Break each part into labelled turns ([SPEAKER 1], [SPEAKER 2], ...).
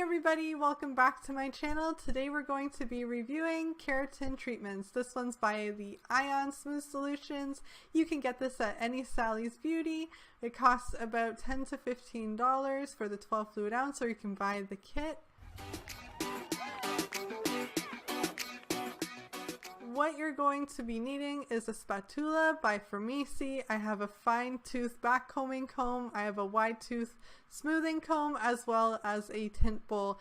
[SPEAKER 1] Hey everybody, welcome back to my channel. Today we're going to be reviewing keratin treatments. This one's by the Ion Smooth Solutions. You can get this at any Sally's Beauty. It costs about $10 to $15 for the 12 fluid ounce, or you can buy the kit. What you're going to be needing is a spatula by Fermisi. I have a fine tooth backcombing comb. I have a wide tooth smoothing comb, as well as a tint bowl.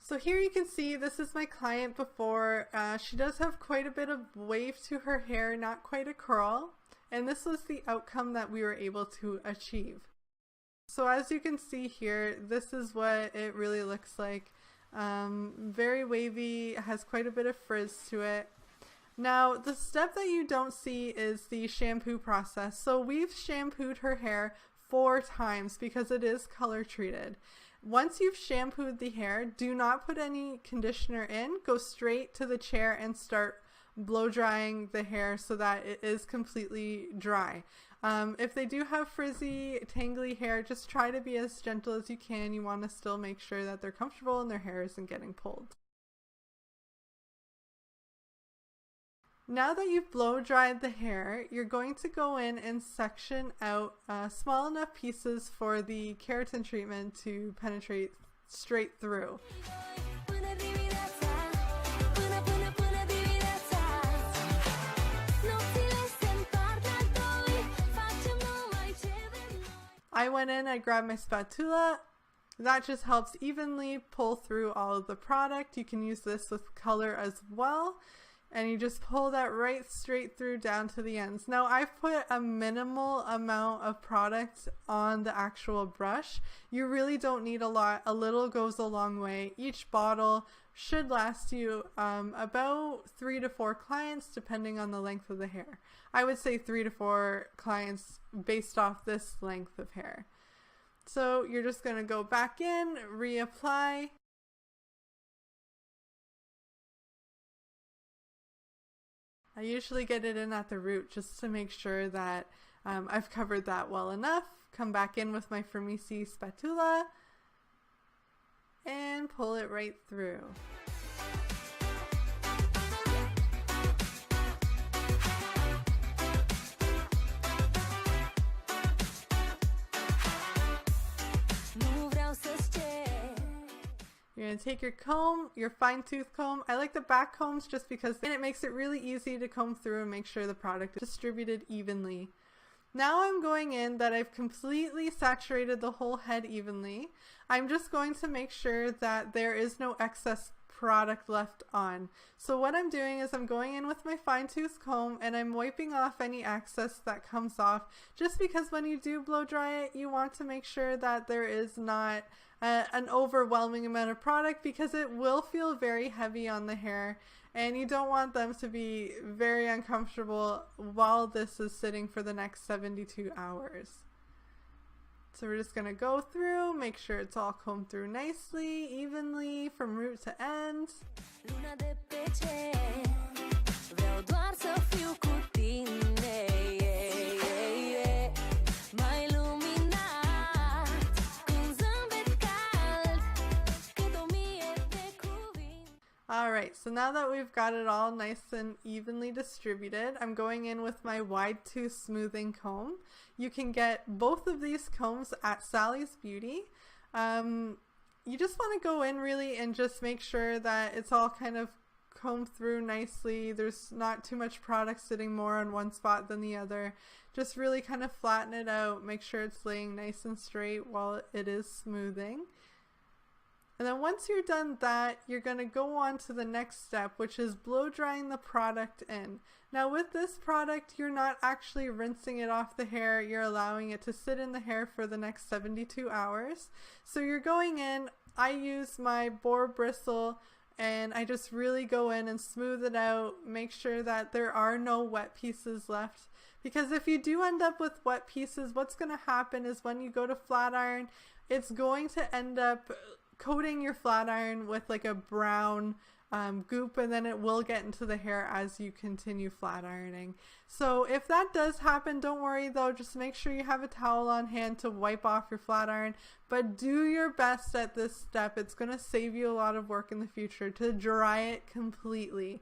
[SPEAKER 1] So here you can see this is my client before. She does have quite a bit of wave to her hair, not quite a curl. And this was the outcome that we were able to achieve. So as you can see here, this is what it really looks like. Very wavy, has quite a bit of frizz to it. Now, the step that you don't see is the shampoo process. So we've shampooed her hair 4 times because it is color treated. Once you've shampooed the hair, do not put any conditioner in. Go straight to the chair and start blow drying the hair so that it is completely dry. If they do have frizzy, tangly hair, just try to be as gentle as you can. You want to still make sure that they're comfortable and their hair isn't getting pulled. Now that you've blow dried the hair, you're going to go in and section out small enough pieces for the keratin treatment to penetrate straight through. I went in, I grabbed my spatula. That just helps evenly pull through all of the product. You can use this with color as well. And you just pull that right straight through down to the ends. Now I've put a minimal amount of product on the actual brush. You really don't need a lot. A little goes a long way. Each bottle should last you about 3 to 4 clients depending on the length of the hair. I would say 3 to 4 clients based off this length of hair. So you're just going to go back in, reapply. I usually get it in at the root just to make sure that I've covered that well enough. Come back in with my Fermisi spatula and pull it right through. You're going to take your comb, your fine tooth comb. I like the back combs just because then it makes it really easy to comb through and make sure the product is distributed evenly. Now I'm going in that I've completely saturated the whole head evenly. I'm just going to make sure that there is no excess product left on. So what I'm doing is I'm going in with my fine tooth comb and I'm wiping off any excess that comes off, just because when you do blow dry it, you want to make sure that there is not an overwhelming amount of product, because it will feel very heavy on the hair and you don't want them to be very uncomfortable while this is sitting for the next 72 hours. So we're just going to go through, make sure it's all combed through nicely, evenly from root to end. Alright, so now that we've got it all nice and evenly distributed, I'm going in with my wide tooth smoothing comb. You can get both of these combs at Sally's Beauty. You just want to go in really and just make sure that it's all kind of combed through nicely. There's not too much product sitting more on one spot than the other. Just really kind of flatten it out, make sure it's laying nice and straight while it is smoothing. And then once you're done that, you're going to go on to the next step, which is blow drying the product in. Now with this product, you're not actually rinsing it off the hair, you're allowing it to sit in the hair for the next 72 hours. So you're going in, I use my boar bristle and I just really go in and smooth it out, make sure that there are no wet pieces left. Because if you do end up with wet pieces, what's going to happen is when you go to flat iron, it's going to end up coating your flat iron with like a brown goop, and then it will get into the hair as you continue flat ironing. So if that does happen, don't worry though, just make sure you have a towel on hand to wipe off your flat iron, but do your best at this step. It's going to save you a lot of work in the future to dry it completely.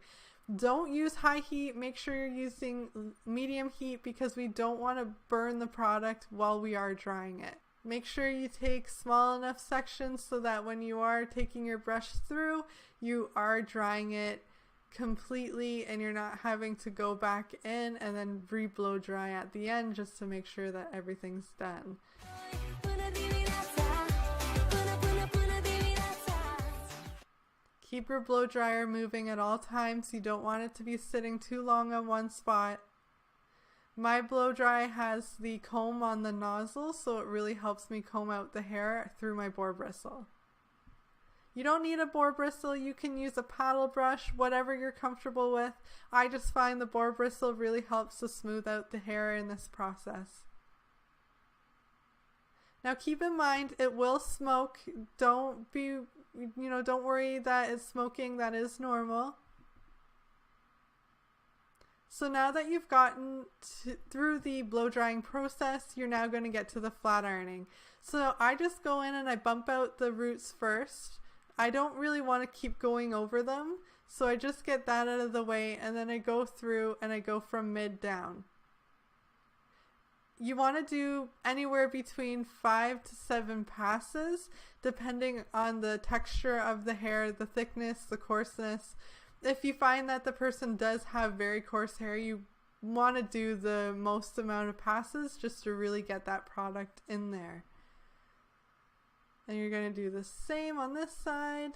[SPEAKER 1] Don't use high heat, make sure you're using medium heat because we don't want to burn the product while we are drying it. Make sure you take small enough sections so that when you are taking your brush through, you are drying it completely and you're not having to go back in and then re-blow dry at the end just to make sure that everything's done. Keep your blow dryer moving at all times. You don't want it to be sitting too long on one spot. My blow dry has the comb on the nozzle, so it really helps me comb out the hair through my boar bristle. You don't need a boar bristle, you can use a paddle brush, whatever you're comfortable with. I just find the boar bristle really helps to smooth out the hair in this process. Now keep in mind, it will smoke. Don't worry that it's smoking, that is normal. So now that you've gotten through the blow drying process, you're now going to get to the flat ironing. So I just go in and I bump out the roots first. I don't really want to keep going over them, so I just get that out of the way and then I go through and I go from mid down. You want to do anywhere between 5 to 7 passes depending on the texture of the hair, the thickness, the coarseness. If you find that the person does have very coarse hair, you want to do the most amount of passes just to really get that product in there. And you're going to do the same on this side.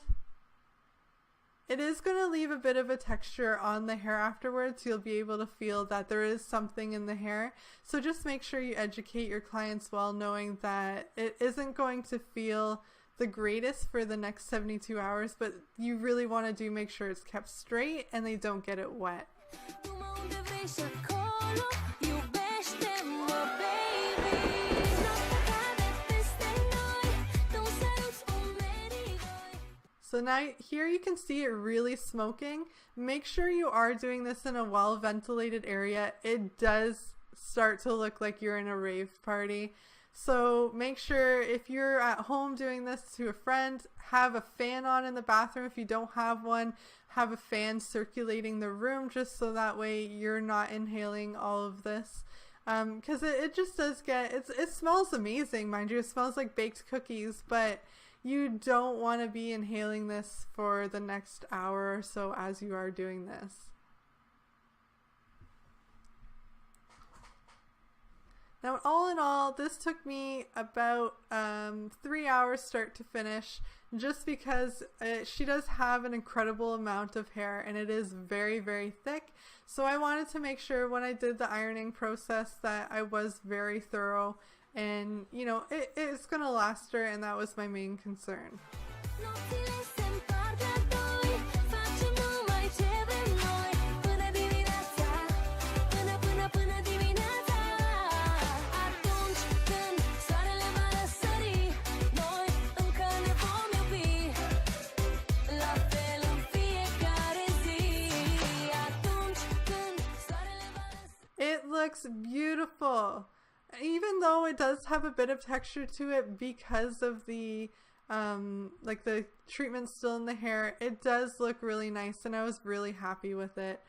[SPEAKER 1] It is going to leave a bit of a texture on the hair afterwards. You'll be able to feel that there is something in the hair. So just make sure you educate your clients well, knowing that it isn't going to feel the greatest for the next 72 hours, but you really want to make sure it's kept straight and they don't get it wet. So now here you can see it really smoking. Make sure you are doing this in a well ventilated area. It does start to look like you're in a rave party. So make sure if you're at home doing this to a friend, have a fan on in the bathroom. If you don't have one, have a fan circulating the room just so that way you're not inhaling all of this. Because it just does it smells amazing, mind you. It smells like baked cookies, but you don't want to be inhaling this for the next hour or so as you are doing this. Now, all in all, this took me about 3 hours start to finish, just because she does have an incredible amount of hair and it is very, very thick. So I wanted to make sure when I did the ironing process that I was very thorough and, you know, it's going to last her, and that was my main concern. It looks beautiful. Even though it does have a bit of texture to it because of the like the treatment still in the hair, it does look really nice and I was really happy with it.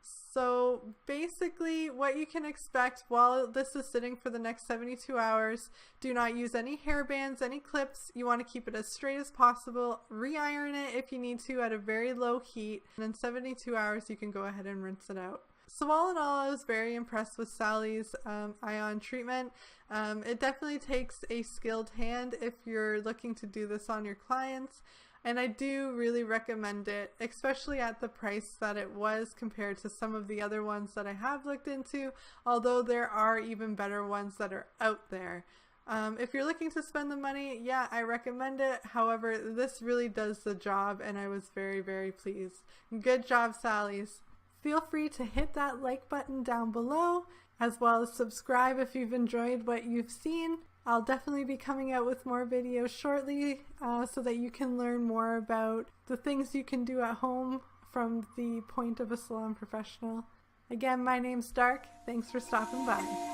[SPEAKER 1] So basically what you can expect while this is sitting for the next 72 hours, do not use any hair bands, any clips. You want to keep it as straight as possible. Re-iron it if you need to at a very low heat, and in 72 hours you can go ahead and rinse it out. So all in all, I was very impressed with Sally's ion treatment. It definitely takes a skilled hand if you're looking to do this on your clients. And I do really recommend it, especially at the price that it was compared to some of the other ones that I have looked into, although there are even better ones that are out there. If you're looking to spend the money, yeah, I recommend it. However, this really does the job and I was very, very pleased. Good job, Sally's. Feel free to hit that like button down below, as well as subscribe if you've enjoyed what you've seen. I'll definitely be coming out with more videos shortly so that you can learn more about the things you can do at home from the point of a salon professional. Again, my name's Dark. Thanks for stopping by.